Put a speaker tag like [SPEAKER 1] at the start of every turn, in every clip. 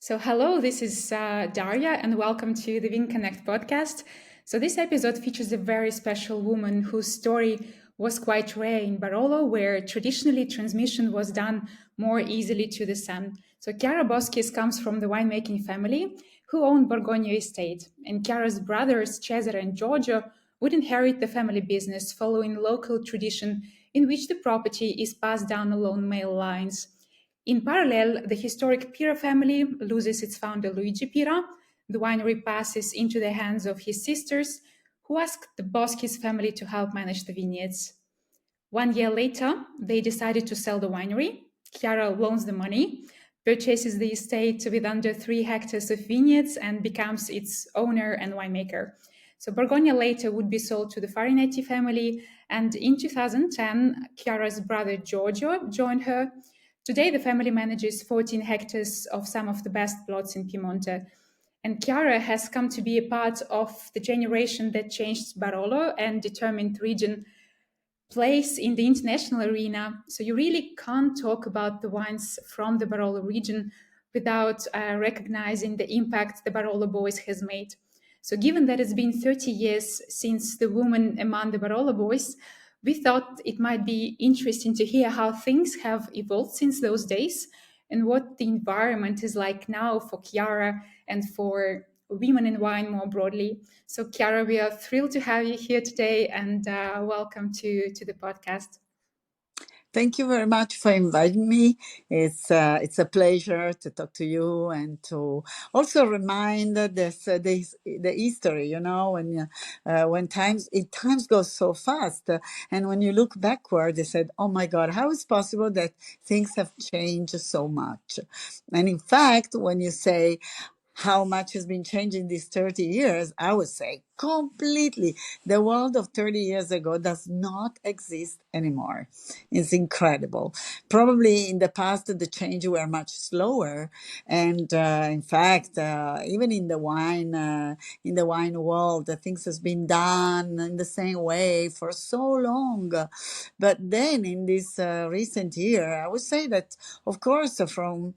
[SPEAKER 1] Hello, this is Daria, and welcome to the Win Connect podcast. This episode features a very special woman whose story was quite rare in Barolo, where traditionally transmission was done more easily to the son. Chiara Boschis comes from the winemaking family who owned Borgogna estate, and Chiara's brothers Cesare and Giorgio would inherit the family business following local tradition in which the property is passed down along male lines. In parallel, the historic Pira family loses its founder Luigi Pira. The winery passes into the hands of his sisters, who ask the Boschis family to help manage the vineyards. 1 year later, they decided to sell the winery. Chiara loans the money, purchases the estate with under 3 hectares of vineyards, and becomes its owner and winemaker. Borgogna later would be sold to the Farinetti family, and in 2010, Chiara's brother Giorgio joined her. Today, the family manages 14 hectares of some of the best plots in Piemonte. And Chiara has come to be a part of the generation that changed Barolo and determined region place in the international arena. You really can't talk about the wines from the Barolo region without recognizing the impact the Barolo Boys has made. Given that it's been 30 years since the woman among the Barolo Boys, we thought it might be interesting to hear how things have evolved since those days and what the environment is like now for Chiara and for women in wine more broadly. Chiara, we are thrilled to have you here today, and welcome to the podcast.
[SPEAKER 2] Thank you very much for inviting me. It's a pleasure to talk to you and to also remind the history. You know, when times go so fast, and when you look backward, they said, "Oh my God, how is it possible that things have changed so much?" And in fact, when you say how much has been changed in these 30 years, I would say completely. The world of 30 years ago does not exist anymore. It's incredible. Probably in the past, the change were much slower. And in fact, even in the wine world, things has been done in the same way for so long. But then in this recent year, I would say that, of course, from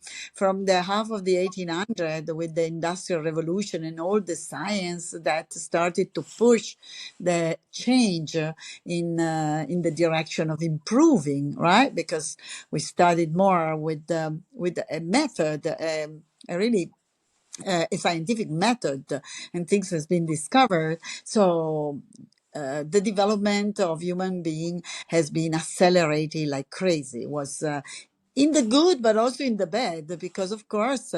[SPEAKER 2] the half of the 1800 with the industrial revolution and all the science that started to push the change in the direction of improving, right? Because we studied more with a method, a really a scientific method, and things has been discovered. So the development of human being has been accelerating like crazy. It was in the good, but also in the bad, because of course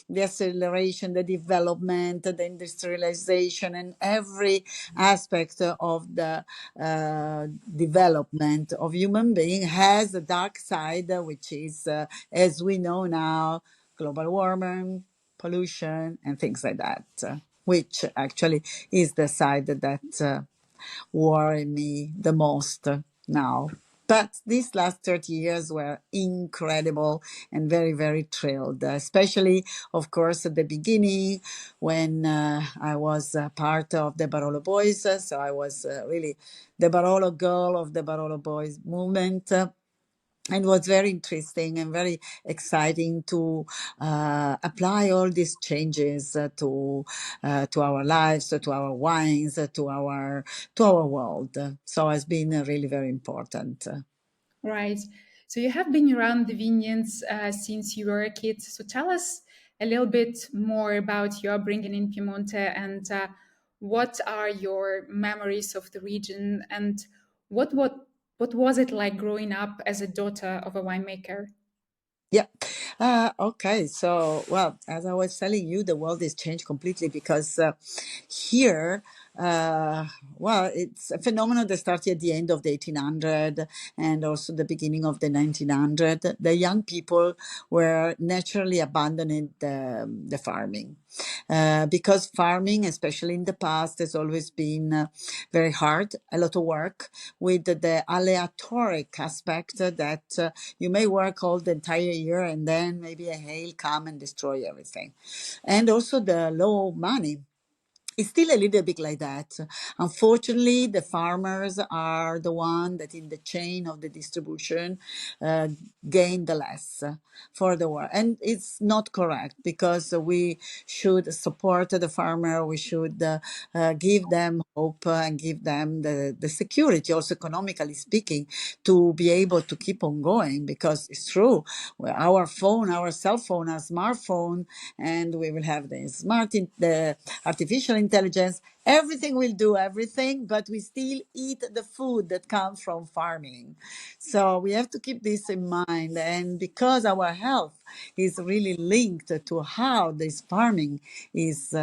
[SPEAKER 2] the acceleration, the development, the industrialization, and every aspect of the development of human being has a dark side, which is, as we know now, global warming, pollution, and things like that, which actually is the side that worry me the most now. But these last 30 years were incredible and very, very thrilled, especially, of course, at the beginning when I was part of the Barolo Boys. So I was really the Barolo girl of the Barolo Boys movement. And it was very interesting and very exciting to apply all these changes to our lives, to our wines, to our world. So it's been really very important.
[SPEAKER 1] Right. You have been around the vineyards since you were a kid. Tell us a little bit more about your upbringing in Piemonte and what are your memories of the region and what what what was it like growing up as a daughter of a winemaker?
[SPEAKER 2] Yeah. Okay. So, well, as I was telling you, the world has changed completely because here, well, it's a phenomenon that started at the end of the 1800 and also the beginning of the 1900. The young people were naturally abandoning the farming. Because farming, especially in the past, has always been very hard, a lot of work with the aleatoric aspect that you may work all the entire year and then maybe a hail come and destroy everything. And also the low money. it's still a little bit like that. Unfortunately, the farmers are the one that in the chain of the distribution uh, gain the less for the war. And it's not correct, because we should support the farmer. We should give them hope and give them the security, also economically speaking, to be able to keep on going, because it's true. Our phone, our cell phone, our smartphone, and we will have the artificial intelligence. Everything will do everything, but we still eat the food that comes from farming. So we have to keep this in mind. And because our health is really linked to how this farming is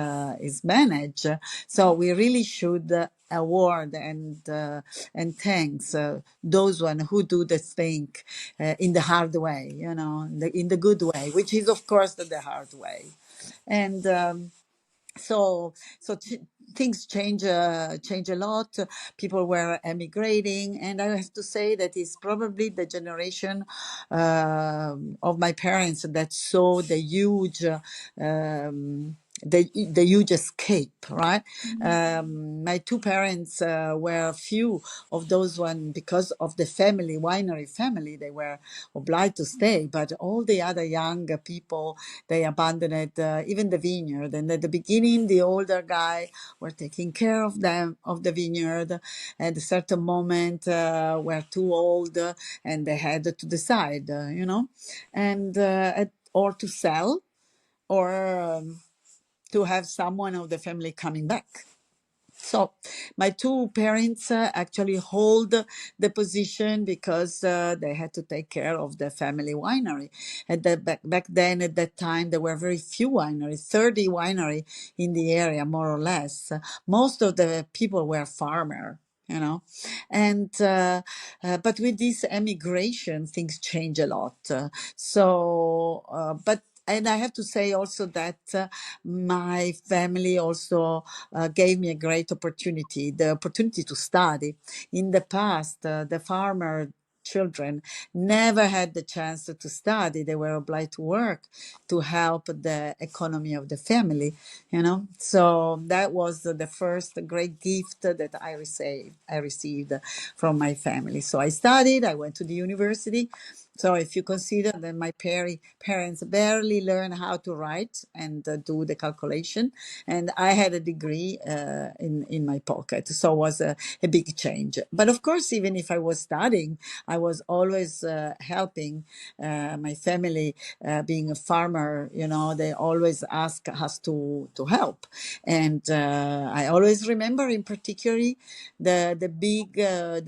[SPEAKER 2] managed, so we really should award and thanks those one who do the thing in the hard way, in the good way, which is of course the hard way. And so so things change a lot. People were emigrating, and I have to say that it's probably the generation of my parents that saw the huge escape, right? My two parents were few of those one, because of the winery family, they were obliged to stay, but all the other young people, they abandoned even the vineyard. And at the beginning, the older guy were taking care of them, of the vineyard. At a certain moment, were too old, and they had to decide, and or to sell, or to have someone of the family coming back. So my two parents actually hold the position, because they had to take care of the family winery. Back then, at that time, there were very few wineries, 30 winery in the area, more or less. Most of the people were farmer. And but with this emigration, things change a lot. But and I have to say also that my family also gave me a great opportunity, the opportunity to study. In the past, the farmer children never had the chance to study. They were obliged to work to help the economy of the family, So that was the first great gift that I received from my family. So I studied, I went to the university. So if you consider that my parents barely learned how to write and do the calculation, and I had a degree in my pocket, so it was a big change. But of course, even if I was studying, I was always helping my family. Being a farmer, they always ask us to help, and I always remember, in particular, the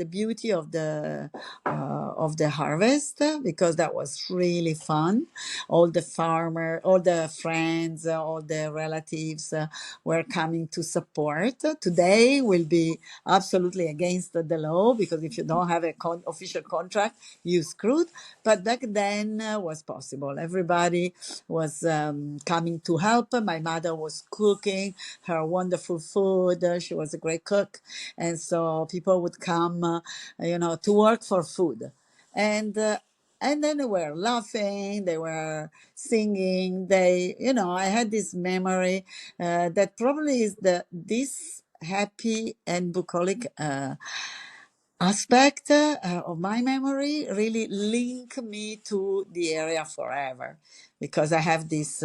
[SPEAKER 2] beauty of the harvest, because that was really fun. All the friends, all the relatives were coming to support. Today will be absolutely against the law, because if you don't have a official contract, you screwed. But back then was possible. Everybody was coming to help. My mother was cooking her wonderful food. She was a great cook, and so people would come, to work for food. And and then they were laughing, they were singing. I had this memory that probably is this happy and bucolic aspect of my memory really link me to the area forever, because I have this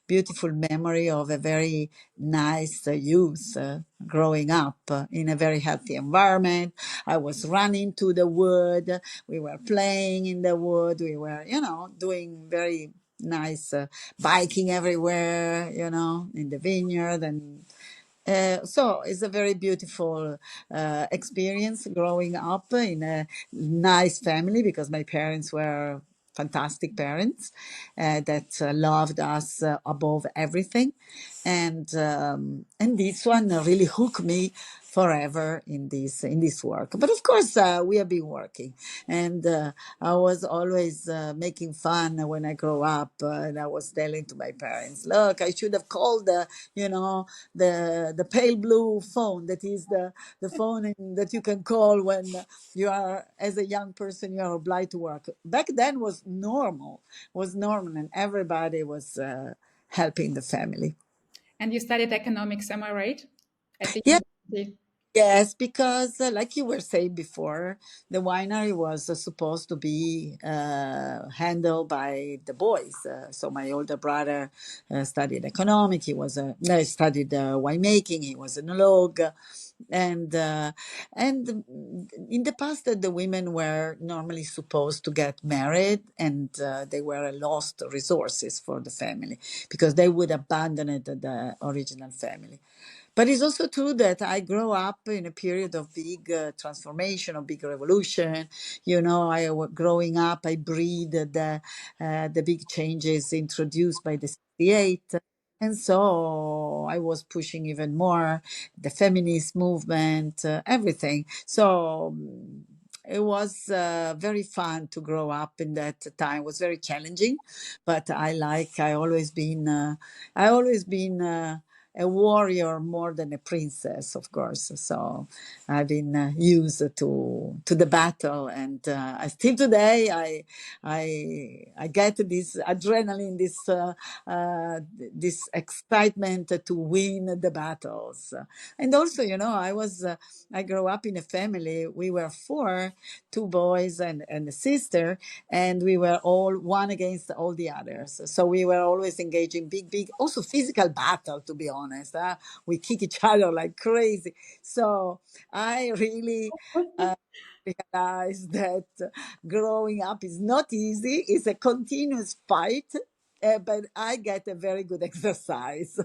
[SPEAKER 2] beautiful memory of a very nice youth growing up in a very healthy environment. I was running to the wood, we were playing in the wood, we were doing very nice biking everywhere, in the vineyard. And so it's a very beautiful experience growing up in a nice family, because my parents were fantastic parents that loved us above everything. And this one really hooked me forever in this work. But of course, we have been working, and I was always making fun when I grow up, and I was telling to my parents, look, I should have called the pale blue phone, that is the phone that you can call when you are, as a young person, you are obliged to work. Back then was normal, and everybody was helping the family.
[SPEAKER 1] And you studied economics, am I right? At the
[SPEAKER 2] Yeah.
[SPEAKER 1] university.
[SPEAKER 2] Yes, because like you were saying before, the winery was supposed to be handled by the boys. So my older brother studied economics. He studied winemaking. He was an enologue, and in the past, the women were normally supposed to get married, and they were lost resources for the family because they would abandon the original family. But it's also true that I grew up in a period of big transformation, of big revolution. You know, growing up, I breathed the big changes introduced by the 68. And so I was pushing even more the feminist movement, everything. So it was very fun to grow up in that time. It was very challenging, but I always been a warrior more than a princess, of course. So I've been used to the battle, and I still today I get this adrenaline, this excitement to win the battles. And also, you know, I grew up in a family. We were four, two boys and a sister, and we were all one against all the others. So we were always engaging big, also physical battle, to be honest. We kick each other like crazy. So I really realized that growing up is not easy. It's a continuous fight, but I get a very good exercise.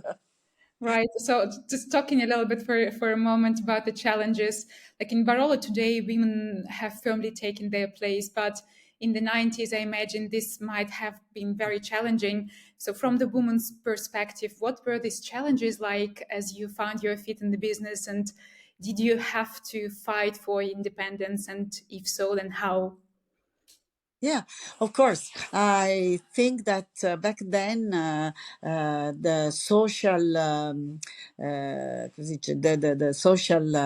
[SPEAKER 1] Right. So just talking a little bit for a moment about the challenges, like in Barolo today, women have firmly taken their place, but in the 90s, I imagine this might have been very challenging. So from the woman's perspective, what were these challenges like as you found your feet in the business? And did you have to fight for independence? And if so, then how?
[SPEAKER 2] Yeah, of course. I think that back then the social the social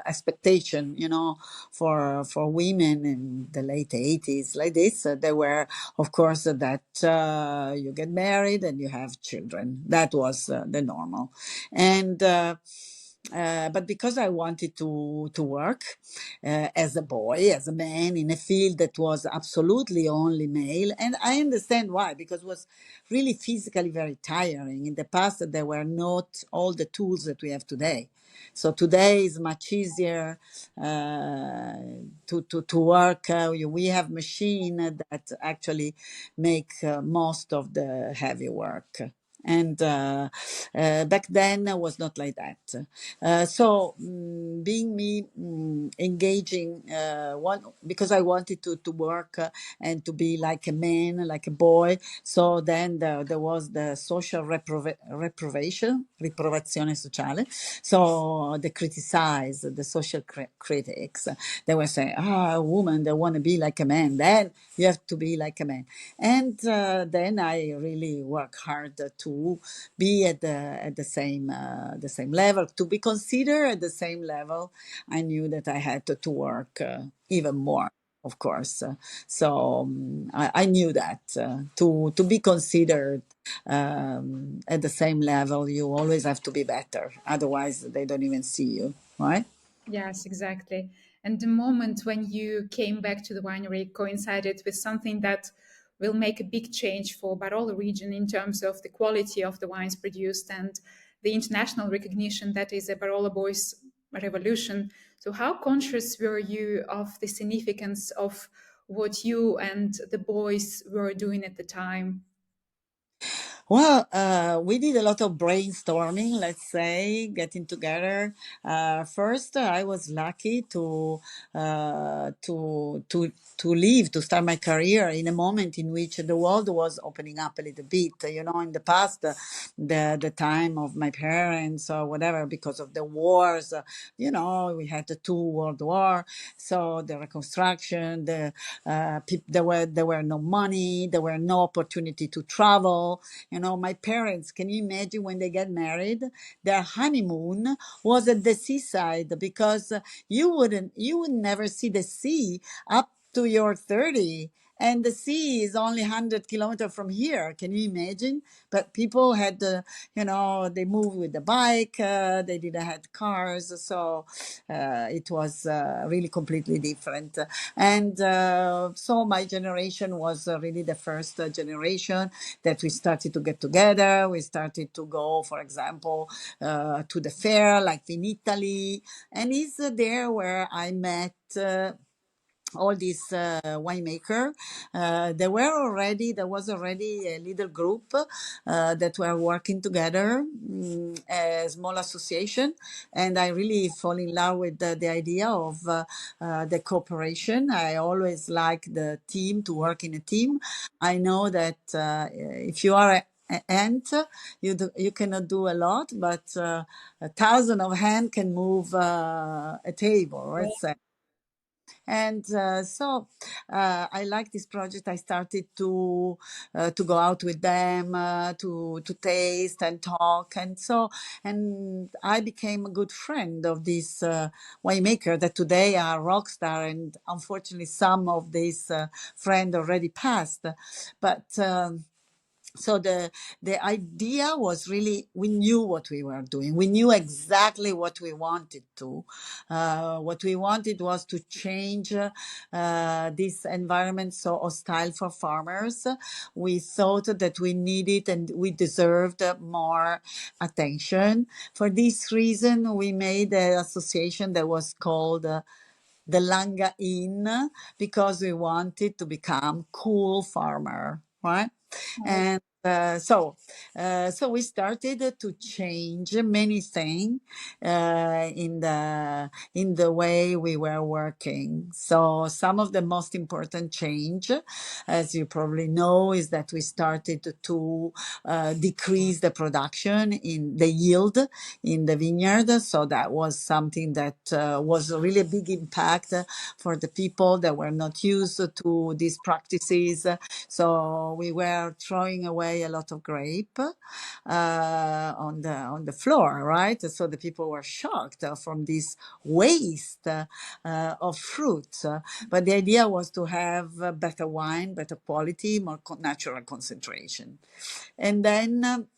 [SPEAKER 2] expectation, you know, for women in the late 80s, like this, they were, of course, that you get married and you have children. That was the normal, and. But because I wanted to work as a boy, as a man in a field that was absolutely only male, and I understand why, because it was really physically very tiring. In the past, there were not all the tools that we have today. So today is much easier to work. We have machine that actually make most of the heavy work. And back then was not like that. So being me engaging one because I wanted to work and to be like a man, like a boy. So then there was the social riprovazione sociale. So they criticize the social critics. They were saying, "Ah, a woman, they want to be like a man. Then you have to be like a man." And then I really work hard to be at the same level, to be considered at the same level. I knew that I had to work even more, of course. So I knew that to be considered at the same level, you always have to be better. Otherwise, they don't even see you, right?
[SPEAKER 1] Yes, exactly. And the moment when you came back to the winery coincided with something that will make a big change for Barolo region in terms of the quality of the wines produced and the international recognition that is a Barolo Boys revolution. So, how conscious were you of the significance of what you and the boys were doing at the time?
[SPEAKER 2] Well, we did a lot of brainstorming, let's say, getting together. First, I was lucky to leave, to start my career in a moment in which the world was opening up a little bit. You know, in the past, the time of my parents or whatever, because of the wars, you know, we had the two world war, so the reconstruction, there were no money, there were no opportunity to travel. You know, my parents, can you imagine when they get married? Their honeymoon was at the seaside because you would never see the sea up to your 30. and the sea is only 100 kilometers from here. Can you imagine? But people had they moved with the bike, they didn't have cars, so it was really completely different. And so my generation was really the first generation that we started to get together. We started to go, for example, to the fair like in Italy, and it's there where I met all these winemaker. There was already a little group that were working together, a small association, and I really fall in love with the idea of the cooperation. I always like the team, to work in a team. I know that if you are a ant, you cannot do a lot, but a thousand of hand can move a table, let's say. And I like this project. I started to go out with them, to taste and talk, and I became a good friend of this winemaker that today are rock star, and unfortunately some of these friends already passed, but. So the idea was really, we knew what we were doing, we knew exactly what we wanted to what we wanted was to change this environment so hostile for farmers. We thought that we needed and we deserved more attention. For this reason we made an association that was called the Langa Inn, because we wanted to become cool farmer, right? And so we started to change many things in the way we were working. So some of the most important change, as you probably know, is that we started to decrease the production in the yield in the vineyard. So that was something that was a really big impact for the people that were not used to these practices. So we were throwing away a lot of grape on the floor, right? So the people were shocked from this waste of fruit. But the idea was to have better wine, better quality, more natural concentration. And then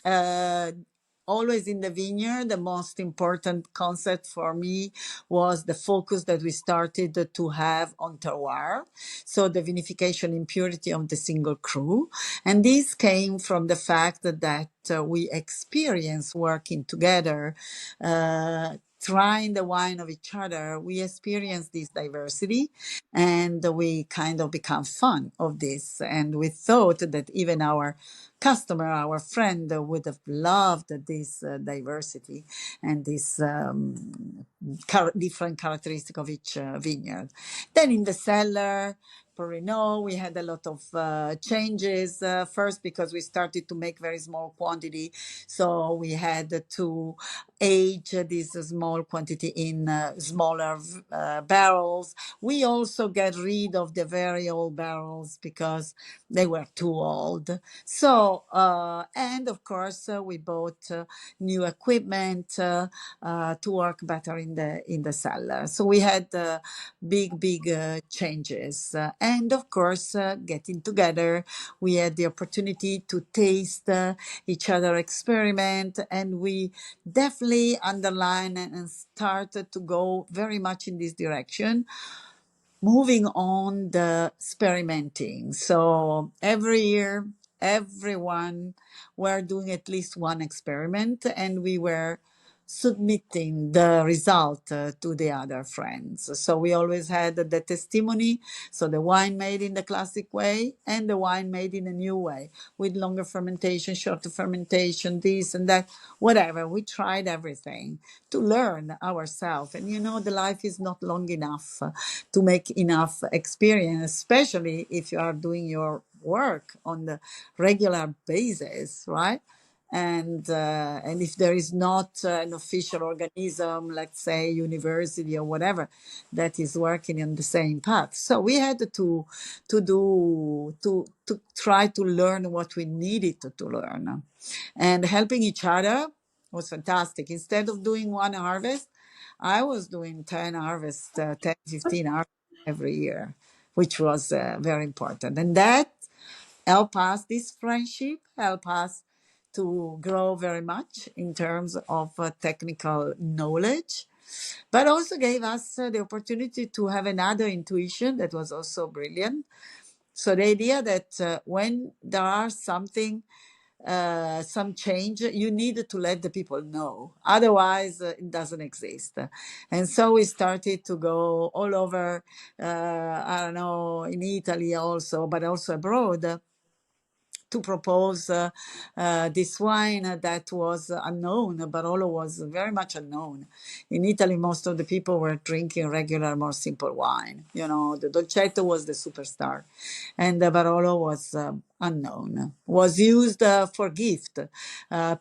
[SPEAKER 2] uh, always in the vineyard, the most important concept for me was the focus that we started to have on terroir, so the vinification impurity of the single cru. And this came from the fact that we experience working together, trying the wine of each other. We experience this diversity, and we kind of become fun of this. And we thought that even our customer, our friend, would have loved this diversity and this different characteristic of each vineyard. Then in the cellar, probably know, we had a lot of changes. First, because we started to make very small quantity, so we had to age this small quantity in smaller barrels. We also get rid of the very old barrels because they were too old. So, and of course, we bought new equipment to work better in the cellar. So we had big changes. And of course, getting together, we had the opportunity to taste each other experiment, and we definitely underline and started to go very much in this direction, moving on the experimenting. So every year, everyone were doing at least one experiment, and we were submitting the result to the other friends. So we always had the testimony, so the wine made in the classic way and the wine made in a new way, with longer fermentation, shorter fermentation, this and that, whatever. We tried everything to learn ourselves. And the life is not long enough to make enough experience, especially if you are doing your work on the regular basis, right? And if there is not an official organism, let's say university or whatever, that is working in the same path, so we had to try to learn what we needed to learn, and helping each other was fantastic. Instead of doing one harvest, I was doing 10 harvests, 10, 15 harvests every year. which was very important. And that help us, this friendship help us to grow very much in terms of technical knowledge, but also gave us the opportunity to have another intuition that was also brilliant. So the idea that when there are something, some change, you need to let the people know. Otherwise, it doesn't exist. And so we started to go all over, I don't know, in Italy also, but also abroad, to propose this wine that was unknown. Barolo was very much unknown. In Italy, most of the people were drinking regular, more simple wine. You know, the Dolcetto was the superstar, and the Barolo was unknown. Was used for gift.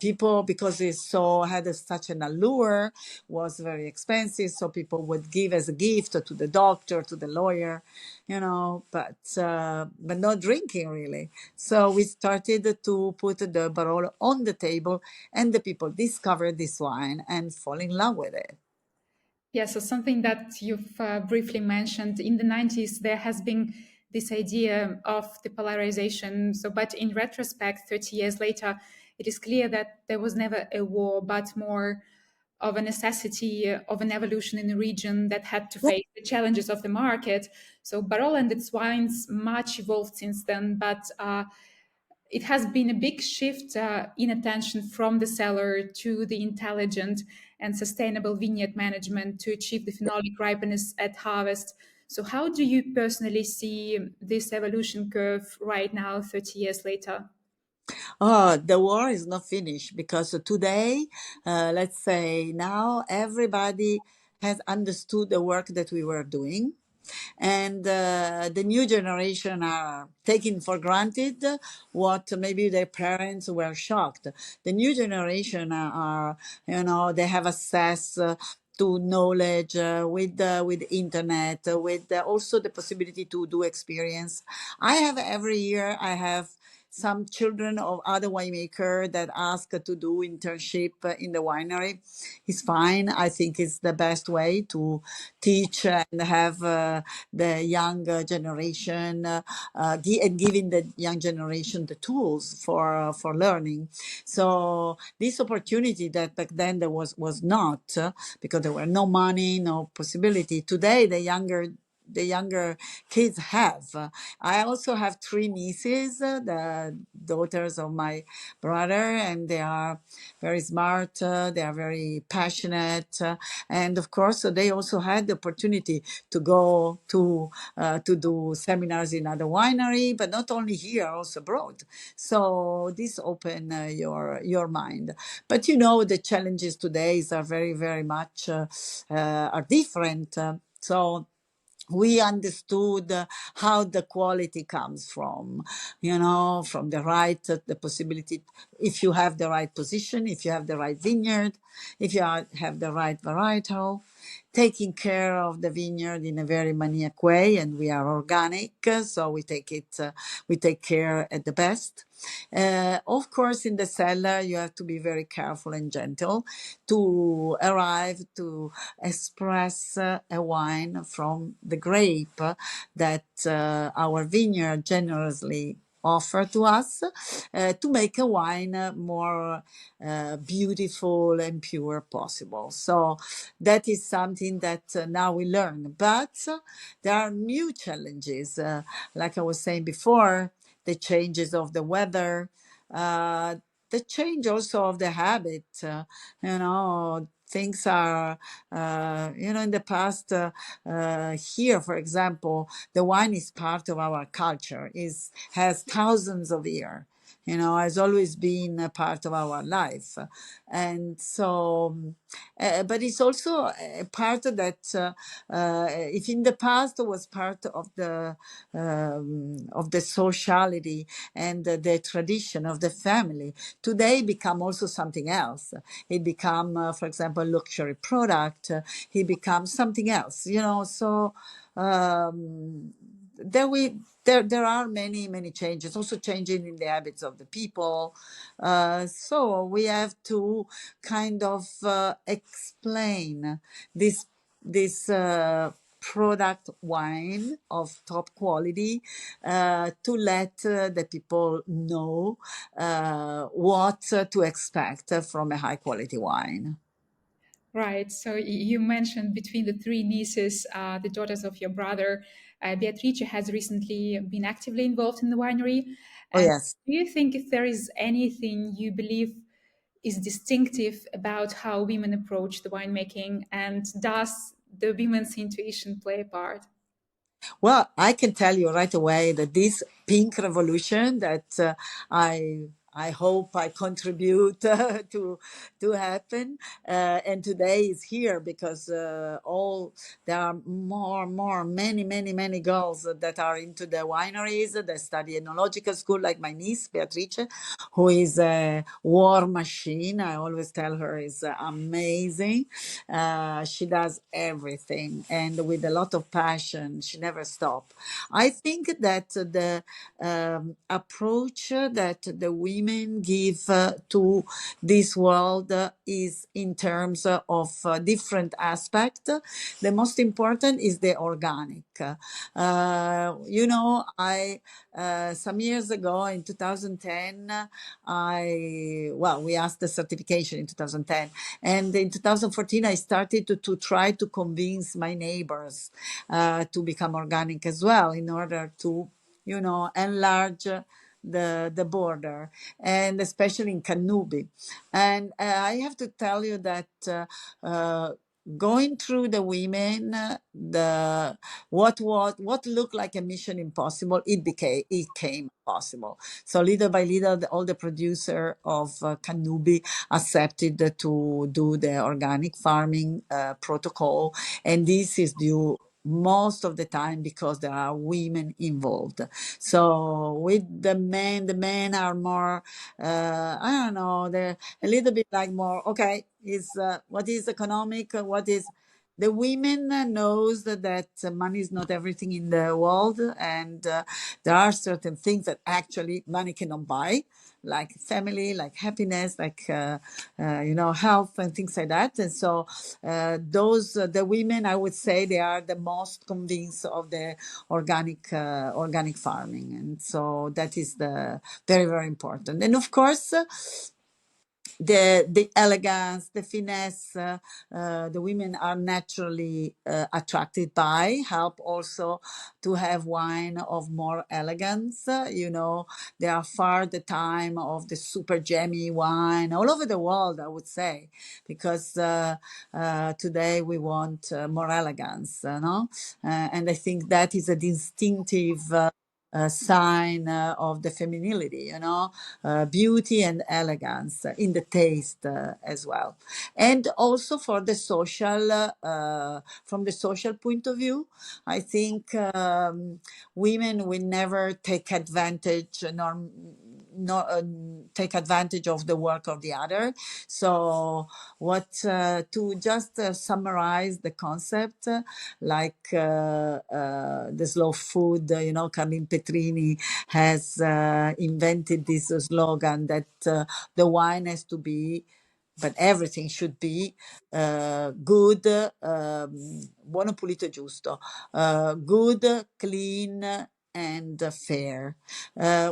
[SPEAKER 2] People, because it so had such an allure, was very expensive. So people would give as a gift to the doctor, to the lawyer, you know, but not drinking really. So we started to put the Barolo on the table, and the people discovered this wine and fall in love with it.
[SPEAKER 1] Yeah, so something that you've briefly mentioned in the 90s, there has been this idea of the polarization. So, but in retrospect, 30 years later, it is clear that there was never a war, but more of a necessity of an evolution in the region that had to face the challenges of the market. So, Barolo and its wines much evolved since then, but it has been a big shift in attention from the cellar to the intelligent and sustainable vineyard management to achieve the phenolic ripeness at harvest. So, how do you personally see this evolution curve right now, 30 years later?
[SPEAKER 2] Oh, the war is not finished, because today, let's say now, everybody has understood the work that we were doing, and the new generation are taking for granted what maybe their parents were shocked. The new generation are, you know, they have access to knowledge with internet, with also the possibility to do experience. I have every year, I have some children of other winemaker that ask to do internship in the winery. It's fine. I think it's the best way to teach and have the young generation, and giving the young generation the tools for learning. So this opportunity that back then there was not, because there were no money, no possibility. Today the younger kids have. I also have three nieces, the daughters of my brother, and they are very smart. They are very passionate, and of course, so they also had the opportunity to go to do seminars in other winery, but not only here, also abroad. So this open your mind. But you know, the challenges today are very, very much are different. So we understood how the quality comes from, you know, from the right, the possibility, if you have the right position, if you have the right vineyard, if you have the right varietal, taking care of the vineyard in a very maniac way, and we are organic, so we take care at the best. Of course, in the cellar, you have to be very careful and gentle to arrive to express a wine from the grape that our vineyard generously offer to us, to make a wine more beautiful and pure possible. So that is something that now we learn. But there are new challenges, like I was saying before, the changes of the weather, uh, the change also of the habit. You know, things are, in the past, here, for example, the wine is part of our culture, has thousands of years. You know, has always been a part of our life, and so, but it's also a part that, if in the past was part of the sociality and the tradition of the family, today become also something else. It become, for example, luxury product. It becomes something else, you know. So um, there are many changes, also changing in the habits of the people. So we have to kind of explain this product wine of top quality, to let the people know what to expect from a high quality wine.
[SPEAKER 1] Right. So you mentioned between the three nieces, the daughters of your brother, Beatrice has recently been actively involved in the winery.
[SPEAKER 2] Oh,
[SPEAKER 1] And
[SPEAKER 2] yes.
[SPEAKER 1] do you think if there is anything you believe is distinctive about how women approach the winemaking, and does the women's intuition play a part?
[SPEAKER 2] Well, I can tell you right away that this pink revolution that I hope I contribute to happen, and today is here because all there are many girls that are into the wineries. They study enological school, like my niece Beatrice, who is a war machine. I always tell her is amazing. She does everything and with a lot of passion. She never stops. I think that the approach that the women give to this world is in terms of different aspects. The most important is the organic. I some years ago in 2010, we asked the certification in 2010, and in 2014 I started to try to convince my neighbors to become organic as well, in order to enlarge the border, and especially in Canubi. And I have to tell you that going through the women, the what looked like a mission impossible, it came possible. So little by little, all the producer of Canubi accepted to do the organic farming protocol, and this is due most of the time because there are women involved. So with the men are more, I don't know, they're a little bit like more, okay, is what is economic, what is the women knows that money is not everything in the world, and there are certain things that actually money cannot buy, like family, like happiness, like health and things like that. And so those the women, I would say, they are the most convinced of the organic farming, and so that is the very, very important. And of course, the elegance, the finesse, the women are naturally attracted by, help also to have wine of more elegance. They are far the time of the super jammy wine all over the world, I would say, because today we want more elegance, no? And I think that is a distinctive sign of the femininity, beauty and elegance in the taste as well. And also for the social, from the social point of view, I think women will never take advantage, nor take advantage of the work of the other. So what to just summarize the concept, like the slow food, Carlin Petrini has invented this slogan that the wine has to be, but everything should be good, buono pulito e giusto, good, clean, and fair,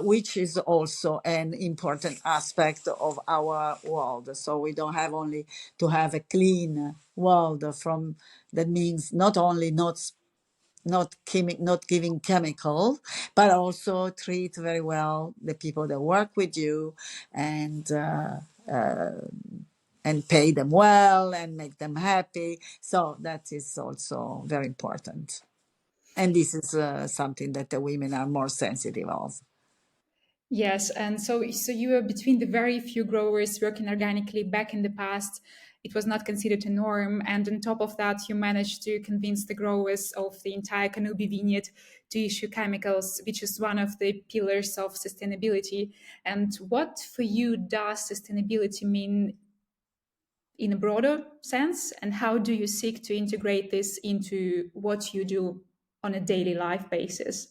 [SPEAKER 2] which is also an important aspect of our world. So we don't have only to have a clean world from, that means not only not giving chemicals, but also treat very well the people that work with you, and pay them well and make them happy. So that is also very important. And this is something that the women are more sensitive of.
[SPEAKER 1] Yes, and so you were between the very few growers working organically back in the past. It was not considered a norm, and on top of that, you managed to convince the growers of the entire Canubi vineyard to issue chemicals, which is one of the pillars of sustainability. And what for you does sustainability mean in a broader sense, and how do you seek to integrate this into what you do on a daily life basis?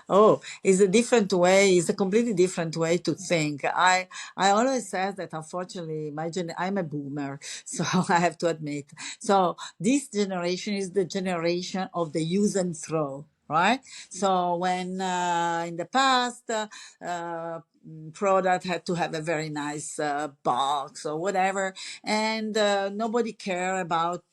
[SPEAKER 2] Oh, it's a different way. It's a completely different way to think. I always said that unfortunately, I'm a boomer, so I have to admit. So this generation is the generation of the use and throw. Right. So when in the past, product had to have a very nice box or whatever, and nobody care about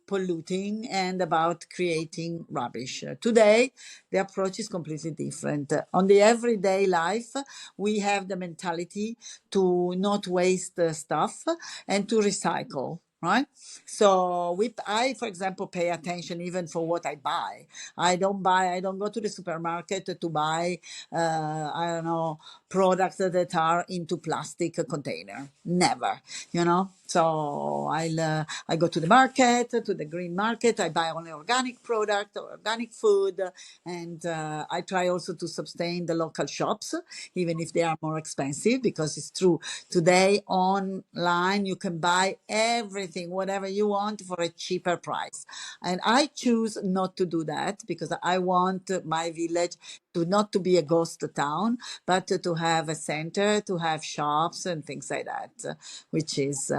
[SPEAKER 2] polluting and about creating rubbish. Today, the approach is completely different. On the everyday life, we have the mentality to not waste stuff and to recycle. Right. So I, for example, pay attention even for what I buy. I don't go to the supermarket to buy, I don't know, products that are into plastic container. Never, you know. So I go to the market, to the green market. I buy only organic product or organic food, and I try also to sustain the local shops, even if they are more expensive. Because it's true, today online you can buy everything, whatever you want, for a cheaper price. And I choose not to do that because I want my village to not to be a ghost town, but to have a center, to have shops and things like that, which is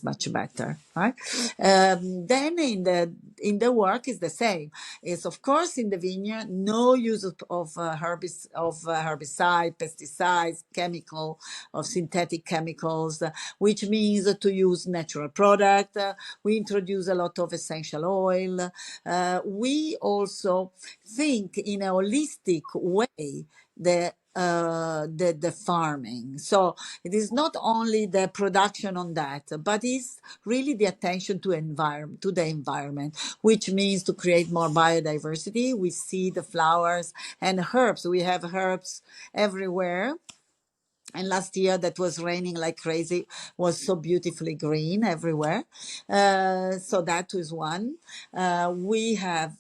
[SPEAKER 2] much better, right? Then in the work is the same. It's of course in the vineyard no use of herbicide, pesticides, chemical, of synthetic chemicals, which means to use natural product. We introduce a lot of essential oil. We also think in a holistic way the farming. So it is not only the production on that, but it's really the attention to the environment, which means to create more biodiversity. We see the flowers and herbs. We have herbs everywhere. And last year that was raining like crazy, was so beautifully green everywhere. So that was one. We have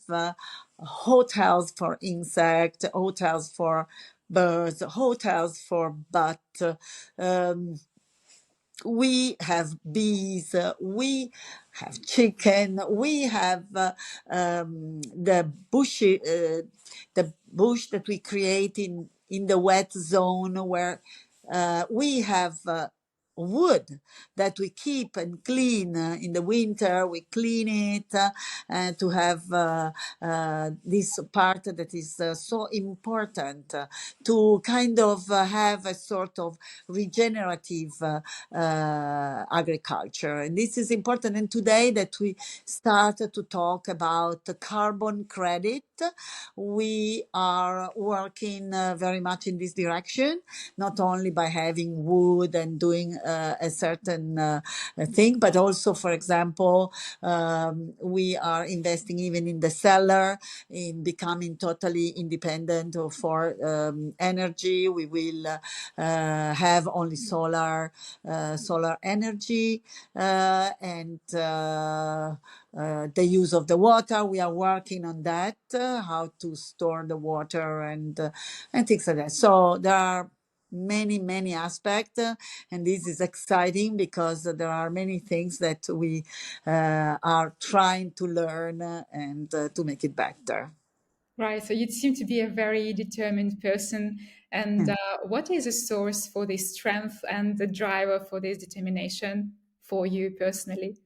[SPEAKER 2] hotels for insect, hotels for birds, hotels for but. We have bees, we have chicken, we have the bush that we create in the wet zone where we have wood that we keep and clean in the winter. We clean it to have this part that is so important to kind of have a sort of regenerative agriculture. And this is important. And today that we start to talk about the carbon credit, we are working very much in this direction, not only by having wood and doing a certain thing, but also, for example, we are investing even in the cellar, in becoming totally independent for energy. We will have only solar energy, and the use of the water. We are working on that, how to store the water and things like that. So there are many aspects, and this is exciting because there are many things that we are trying to learn and to make it better.
[SPEAKER 1] Right. So you seem to be a very determined person. And what is the source for this strength and the driver for this determination for you personally?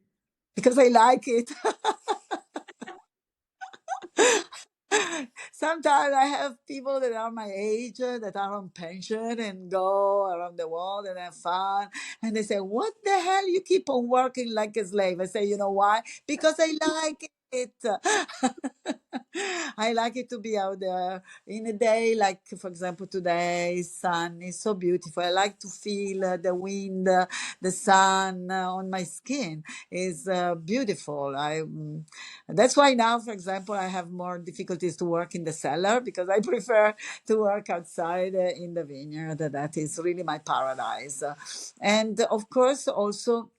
[SPEAKER 2] Because I like it. Sometimes I have people that are my age that are on pension and go around the world and have fun. And they say, "What the hell? You keep on working like a slave." I say, "You know why? Because I like it." I like it to be out there in a day, like for example, today, sun is so beautiful. I like to feel the wind, the sun on my skin is beautiful. That's why now, for example, I have more difficulties to work in the cellar because I prefer to work outside in the vineyard. That is really my paradise. And of course, also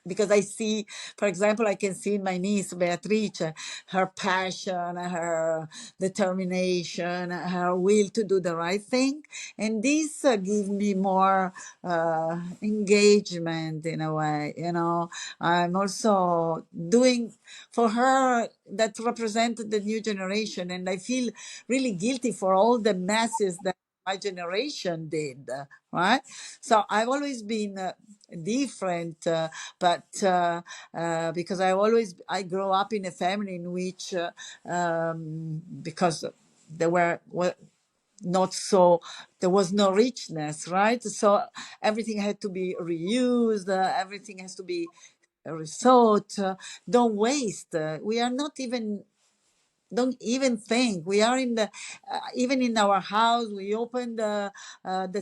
[SPEAKER 2] because I see, for example, I can see in my niece Beatrice, her passion, her determination, her will to do the right thing, and this gives me more engagement in a way. You know, I'm also doing for her that represented the new generation, and I feel really guilty for all the messes that my generation did. Right, so I've always been different, but because I grew up in a family in which because there were not so there was no richness, right? So everything had to be reused, everything has to be rethought. Don't waste. We are not even don't even think we are in the even in our house we open the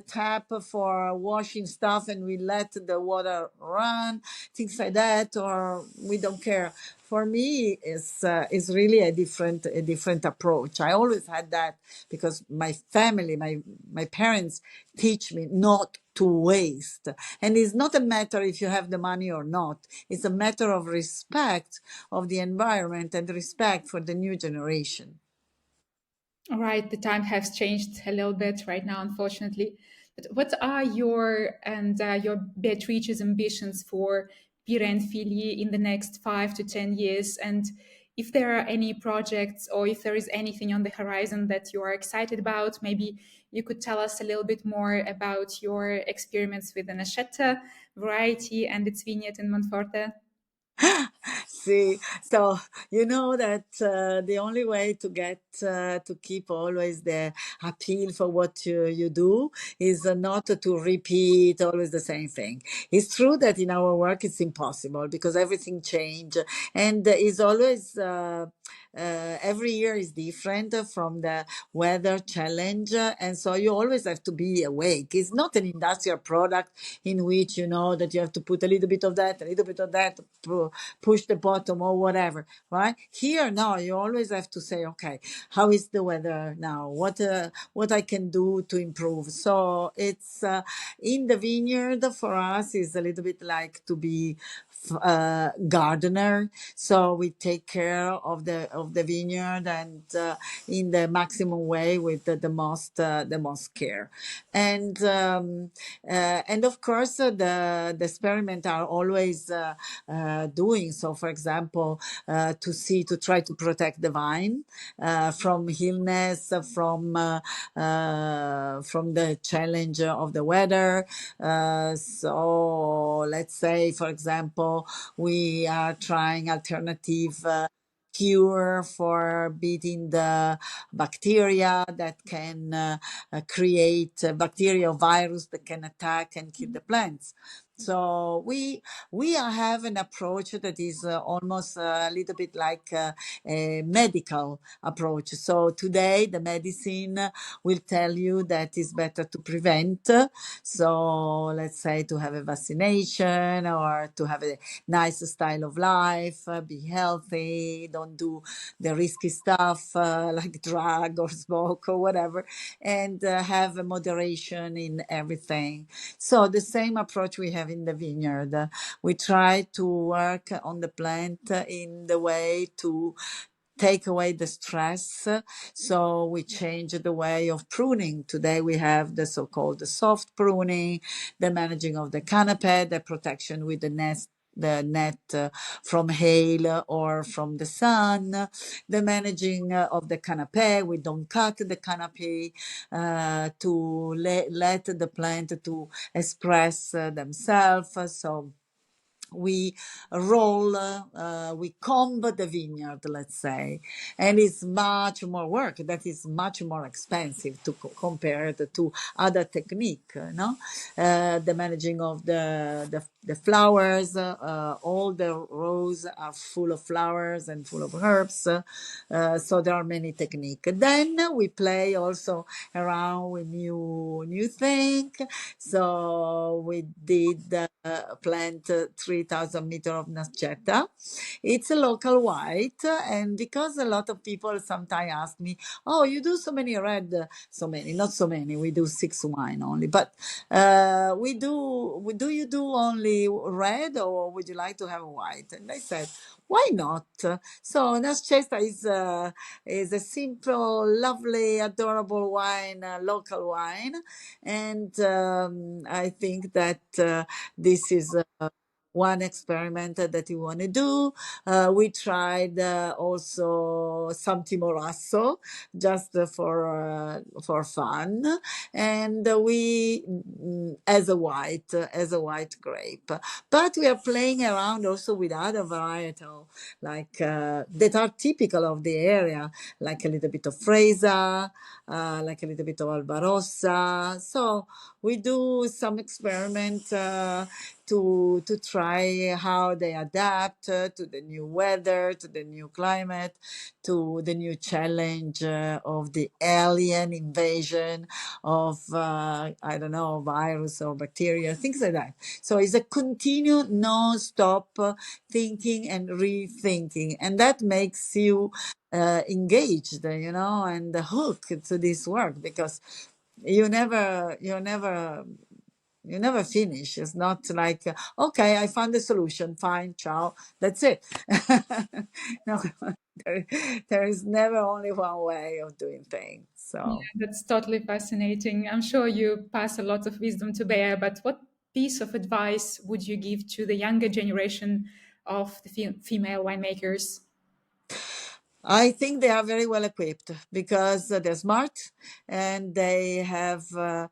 [SPEAKER 2] tap for washing stuff and we let the water run, things like that, or we don't care. For me is really a different approach. I always had that because my family, my parents teach me not to waste. And it's not a matter if you have the money or not. It's a matter of respect of the environment and respect for the new generation.
[SPEAKER 1] All right, the time has changed a little bit right now, unfortunately. But what are your Beatrice's ambitions for Pira and Figli in the next 5 to 10 years? And if there are any projects or if there is anything on the horizon that you are excited about, maybe you could tell us a little bit more about your experiments with the Nascetta variety and its vineyard in Monforte.
[SPEAKER 2] See, so you know that the only way to get to keep always the appeal for what you do is not to repeat always the same thing. It's true that in our work it's impossible because everything change and is always every year is different from the weather challenge, and so you always have to be awake. It's not an industrial product in which you know that you have to put a little bit of that, a little bit of that, push the bottom or whatever, right? Here, no, you always have to say, okay, how is the weather now? What I can do to improve? So it's in the vineyard for us is a little bit like to be gardener. So we take care of the vineyard and in the maximum way with the most care. And of course the experiment are always doing so. For example, to try to protect the vine from illness, from the challenge of the weather. So let's say, for example, we are trying alternative cure for beating the bacteria that can create bacterial virus that can attack and kill the plants. So we have an approach that is almost a little bit like a medical approach. So today the medicine will tell you that it's better to prevent. So let's say to have a vaccination or to have a nice style of life, be healthy, don't do the risky stuff like drug or smoke or whatever, and have a moderation in everything. So the same approach we have in the vineyard. We try to work on the plant in the way to take away the stress. So we change the way of pruning. Today we have the so-called soft pruning, the managing of the canopy, the protection with the net from hail or from the sun, the managing of the canopy. We don't cut the canopy to let the plant to express themselves. So we we comb the vineyard, let's say, and it's much more work. That is much more expensive to compare to other technique. No, the managing of the flowers. All the rows are full of flowers and full of herbs. So there are many techniques. Then we play also around with new thing. So we did plant 3 3,000 meter of Nascetta. It's a local white, and because a lot of people sometimes ask me, "Oh, you do so many red, so many, not so many. We do 6 wine only, but we do. Do you do only red, or would you like to have a white?" And I said, "Why not?" So Nascetta is a simple, lovely, adorable wine, local wine, and I think that this is one experiment that you want to do. We tried also some timorasso just for fun, and as a white grape. But we are playing around also with other varietal like that are typical of the area, like a little bit of Fresa, like a little bit of Albarossa. So we do some experiment to try how they adapt to the new weather, to the new climate, to the new challenge of the alien invasion of I don't know, virus or bacteria, things like that. So it's a continued non-stop thinking and rethinking, and that makes you engaged, and hooked to this work, because you never you never you never finish. It's not like, okay, I found the solution, fine, ciao, that's it. No, there, there is never only one way of doing things.
[SPEAKER 1] Yeah,
[SPEAKER 2] So
[SPEAKER 1] that's totally fascinating. I'm sure you pass a lot of wisdom to bear, but what piece of advice would you give to the younger generation of the female winemakers?
[SPEAKER 2] I think they are very well equipped, because they're smart and they have a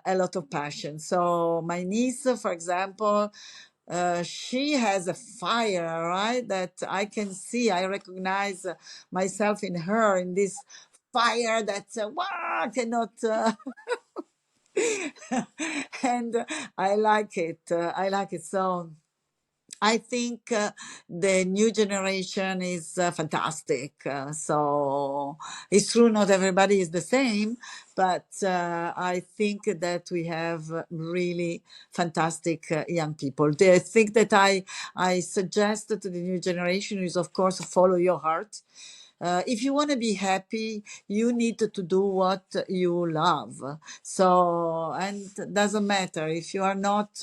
[SPEAKER 2] lot of passion. So my niece, for example, she has a fire, right? That I can see. I recognize myself in her, in this fire that wow, cannot. And I like it. I like it so. I think the new generation is fantastic. So it's true, not everybody is the same, but I think that we have really fantastic young people. The thing that I suggest to the new generation is, of course, follow your heart. If you want to be happy, you need to do what you love. So, and it doesn't matter if you are not,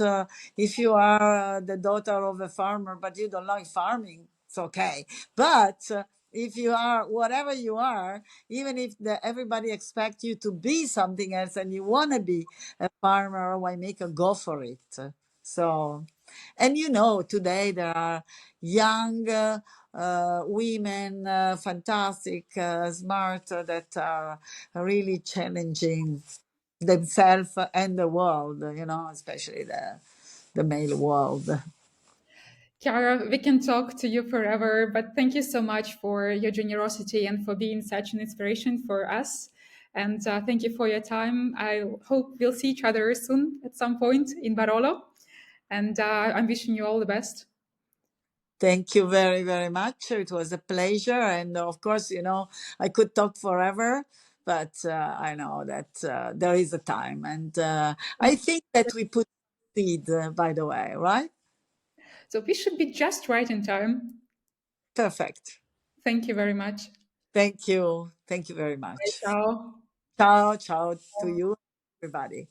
[SPEAKER 2] if you are the daughter of a farmer, but you don't like farming, it's okay. But if you are whatever you are, even if everybody expects you to be something else and you want to be a farmer or winemaker, go for it. So, and today there are young women, fantastic, smart, that are really challenging themselves and the world, especially the male world.
[SPEAKER 1] Chiara, we can talk to you forever, but thank you so much for your generosity and for being such an inspiration for us. And thank you for your time. I hope we'll see each other soon at some point in Barolo. And I'm wishing you all the best.
[SPEAKER 2] Thank you very, very much. It was a pleasure. And of course, I could talk forever, but I know that there is a time. And I think that we put seed, by the way, right?
[SPEAKER 1] So we should be just right in time.
[SPEAKER 2] Perfect.
[SPEAKER 1] Thank you very much.
[SPEAKER 2] Thank you. Thank you very
[SPEAKER 1] Bye,
[SPEAKER 2] much.
[SPEAKER 1] ciao.
[SPEAKER 2] Ciao, ciao to you, everybody.